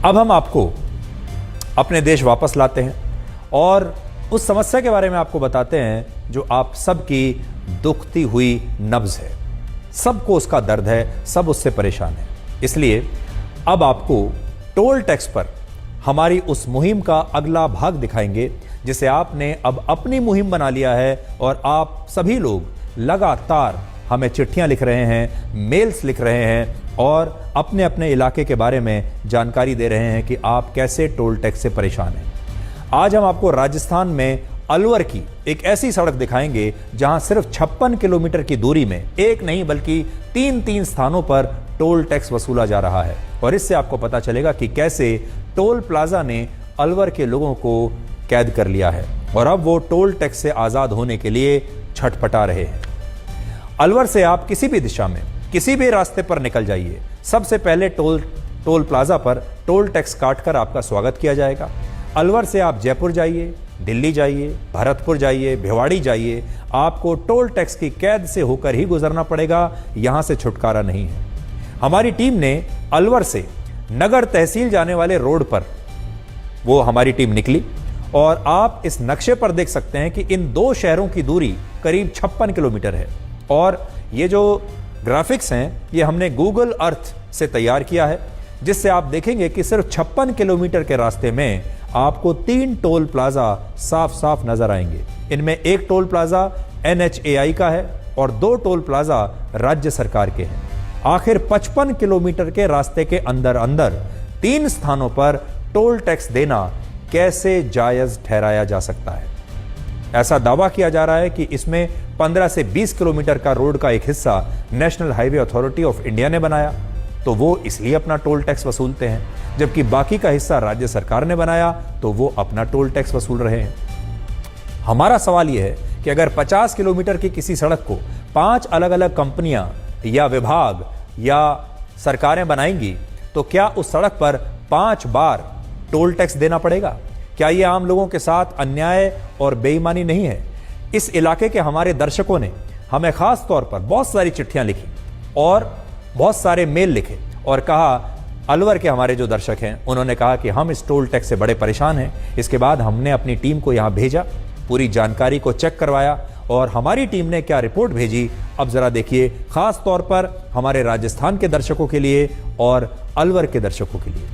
अब हम आपको अपने देश वापस लाते हैं और उस समस्या के बारे में आपको बताते हैं जो आप सबकी दुखती हुई नब्ज है। सबको उसका दर्द है, सब उससे परेशान है। इसलिए अब आपको टोल टैक्स पर हमारी उस मुहिम का अगला भाग दिखाएंगे जिसे आपने अब अपनी मुहिम बना लिया है और आप सभी लोग लगातार हमें चिट्ठियां लिख रहे हैं, मेल्स लिख रहे हैं और अपने अपने इलाके के बारे में जानकारी दे रहे हैं कि आप कैसे टोल टैक्स से परेशान हैं। आज हम आपको राजस्थान में अलवर की एक ऐसी सड़क दिखाएंगे जहां सिर्फ 56 किलोमीटर की दूरी में एक नहीं बल्कि तीन स्थानों पर टोल टैक्स वसूला जा रहा है और इससे आपको पता चलेगा कि कैसे टोल प्लाजा ने अलवर के लोगों को कैद कर लिया है और अब वो टोल टैक्स से आजाद होने के लिए छटपटा रहे हैं। अलवर से आप किसी भी दिशा में किसी भी रास्ते पर निकल जाइए, सबसे पहले टोल प्लाजा पर टोल टैक्स काटकर आपका स्वागत किया जाएगा। अलवर से आप जयपुर जाइए, दिल्ली जाइए, भरतपुर जाइए, भिवाड़ी जाइए, आपको टोल टैक्स की कैद से होकर ही गुजरना पड़ेगा, यहां से छुटकारा नहीं है। हमारी टीम ने अलवर से नगर तहसील जाने वाले रोड पर वो हमारी टीम निकली और आप इस नक्शे पर देख सकते हैं कि इन दो शहरों की दूरी करीब 56 किलोमीटर है और ये जो ग्राफिक्स हैं ये हमने गूगल अर्थ से तैयार किया है जिससे आप देखेंगे कि सिर्फ 56 किलोमीटर के रास्ते में आपको 3 टोल प्लाजा साफ साफ नजर आएंगे। इनमें एक टोल प्लाजा NHAI का है और 2 टोल प्लाजा राज्य सरकार के हैं। आखिर 55 किलोमीटर के रास्ते के अंदर अंदर 3 स्थानों पर टोल टैक्स देना कैसे जायज ठहराया जा सकता है? ऐसा दावा किया जा रहा है कि इसमें 15 से 20 किलोमीटर का रोड का एक हिस्सा national highway authority of India ने बनाया तो वो इसलिए अपना टोल टैक्स वसूलते हैं, जबकि बाकी का हिस्सा राज्य सरकार ने बनाया तो वो अपना टोल टैक्स वसूल रहे हैं। हमारा सवाल यह है कि अगर 50 किलोमीटर की किसी सड़क को 5 अलग अलग कंपनियां या विभाग या सरकारें बनाएंगी तो क्या उस सड़क पर 5 बार टोल टैक्स देना पड़ेगा? क्या यह आम लोगों के साथ अन्याय और बेईमानी नहीं है? इस इलाके के हमारे दर्शकों ने हमें खास तौर पर बहुत सारी चिट्ठियां लिखी और बहुत सारे मेल लिखे और कहा, अलवर के हमारे जो दर्शक हैं उन्होंने कहा कि हम इस टोल टैक्स से बड़े परेशान हैं। इसके बाद हमने अपनी टीम को यहां भेजा, पूरी जानकारी को चेक करवाया और हमारी टीम ने क्या रिपोर्ट भेजी अब जरा देखिए, खास तौर पर हमारे राजस्थान के दर्शकों के लिए और अलवर के दर्शकों के लिए।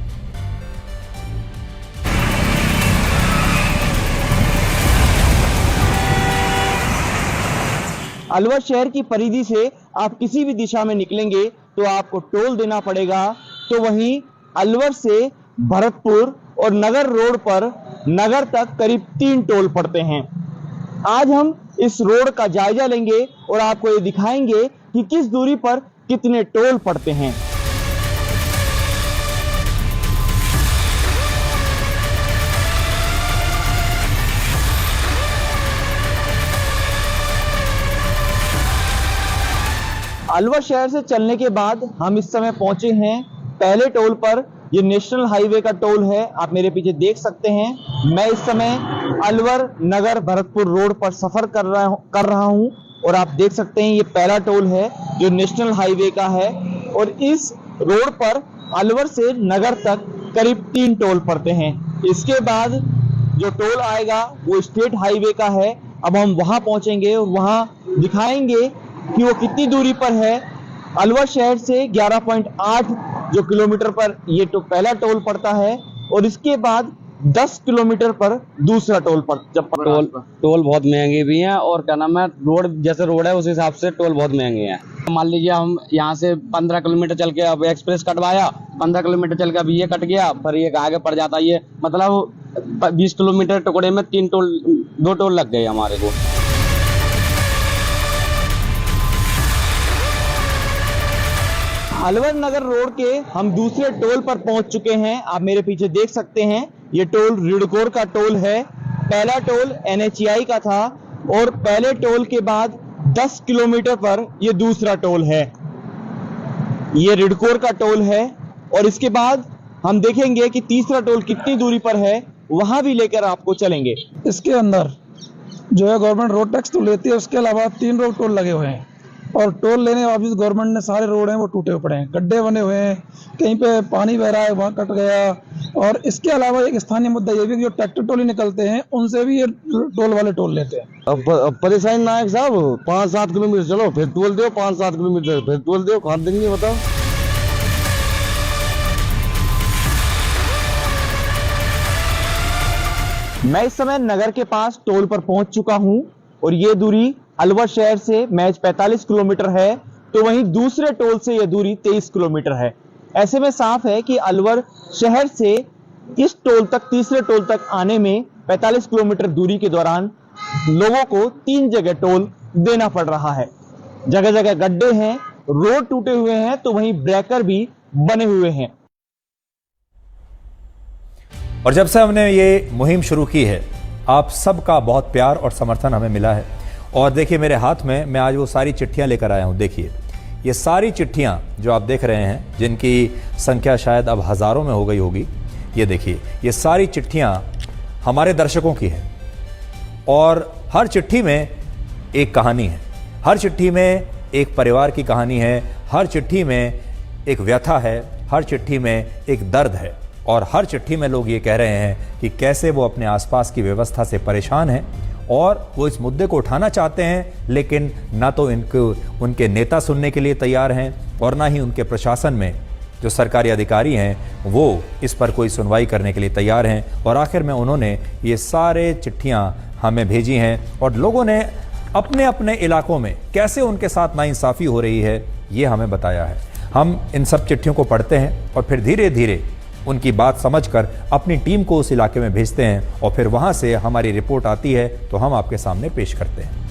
अलवर शहर की परिधि से आप किसी भी दिशा में निकलेंगे तो आपको टोल देना पड़ेगा, तो वहीं अलवर से भरतपुर और नगर रोड पर नगर तक करीब 3 टोल पड़ते हैं। आज हम इस रोड का जायजा लेंगे और आपको ये दिखाएंगे कि किस दूरी पर कितने टोल पड़ते हैं। अलवर शहर से चलने के बाद हम इस समय पहुंचे हैं पहले टोल पर। ये नेशनल हाईवे का टोल है, आप मेरे पीछे देख सकते हैं। मैं इस समय अलवर नगर भरतपुर रोड पर सफर कर रहा हूं और आप देख सकते हैं ये पहला टोल है जो नेशनल हाईवे का है और इस रोड पर अलवर से नगर तक करीब 3 टोल पड़ते हैं। इसके बाद जो टोल आएगा वो स्टेट हाईवे का है। अब हम वहां पहुंचेंगे और वहां दिखाएंगे कि वो कितनी दूरी पर है। अलवर शहर से 11.8 जो किलोमीटर पर ये तो पहला टोल पड़ता है और इसके बाद 10 किलोमीटर पर दूसरा टोल टोल बहुत महंगे भी हैं और क्या नाम है, रोड जैसे रोड है उस हिसाब से टोल बहुत महंगे हैं। मान लीजिए हम यहाँ से 15 किलोमीटर चल के अब एक्सप्रेस कटवाया, 15 किलोमीटर चल के अब ये कट गया, फिर ये आगे पड़ जाता है। ये मतलब 20 किलोमीटर टुकड़े में 2 टोल लग गए हमारे को। अलवर नगर रोड के हम दूसरे टोल पर पहुंच चुके हैं। आप मेरे पीछे देख सकते हैं ये टोल रिडकोर का टोल है। पहला टोल NHAI का था और पहले टोल के बाद 10 किलोमीटर पर ये दूसरा टोल है। ये रिडकोर का टोल है और इसके बाद हम देखेंगे कि तीसरा टोल कितनी दूरी पर है, वहां भी लेकर आपको चलेंगे। इसके अंदर जो है गवर्नमेंट रोड टैक्स तो लेती है, उसके अलावा 3 रोड टोल लगे हुए हैं और टोल लेने वापस गवर्नमेंट ने सारे रोड हैं वो टूटे हुए पड़े हैं, गड्ढे बने हुए हैं, कहीं पे पानी बह रहा है वहाँ कट गया, और इसके अलावा एक स्थानीय मुद्दा ये भी कि जो ट्रैक्टर टोली निकलते हैं उनसे भी ये टोल वाले टोल लेते हैं। अब परेशानी नायक साहब 5-7 किलोमीटर चलो फिर टोल दो, 5-7 किलोमीटर फिर टोल दो, कहाँ देंगे बताओ। मैं इस समय नगर के पास टोल पर पहुंच चुका हूं और ये दूरी अलवर शहर से महज 45 किलोमीटर है, तो वहीं दूसरे टोल से यह दूरी 23 किलोमीटर है। ऐसे में साफ है कि अलवर शहर से इस टोल तक, तीसरे टोल तक आने में 45 किलोमीटर दूरी के दौरान लोगों को 3 जगह टोल देना पड़ रहा है। जगह जगह गड्ढे हैं, रोड टूटे हुए हैं, तो वहीं ब्रेकर भी बने हुए हैं। और जब से हमने ये मुहिम शुरू की है, आप सबका बहुत प्यार और समर्थन हमें मिला है। और देखिए मेरे हाथ में मैं आज वो सारी चिट्ठियां लेकर आया हूं। देखिए ये सारी चिट्ठियां जो आप देख रहे हैं, जिनकी संख्या शायद अब हज़ारों में हो गई होगी, ये देखिए ये सारी चिट्ठियां हमारे दर्शकों की हैं। और हर चिट्ठी में एक कहानी है, हर चिट्ठी में एक परिवार की कहानी है, हर चिट्ठी में एक व्यथा है, हर चिट्ठी में एक दर्द है। और हर चिट्ठी में लोग ये कह रहे हैं कि कैसे वो अपने आसपास की व्यवस्था से परेशान हैं और वो इस मुद्दे को उठाना चाहते हैं, लेकिन ना तो उनके नेता सुनने के लिए तैयार हैं और ना ही उनके प्रशासन में जो सरकारी अधिकारी हैं वो इस पर कोई सुनवाई करने के लिए तैयार हैं। और आखिर में उन्होंने ये सारे चिट्ठियाँ हमें भेजी हैं और लोगों ने अपने अपने इलाकों में कैसे उनके साथ नाइंसाफ़ी हो रही है ये हमें बताया है। हम इन सब चिट्ठियों को पढ़ते हैं और फिर धीरे धीरे उनकी बात समझकर अपनी टीम को उस इलाके में भेजते हैं और फिर वहाँ से हमारी रिपोर्ट आती है तो हम आपके सामने पेश करते हैं।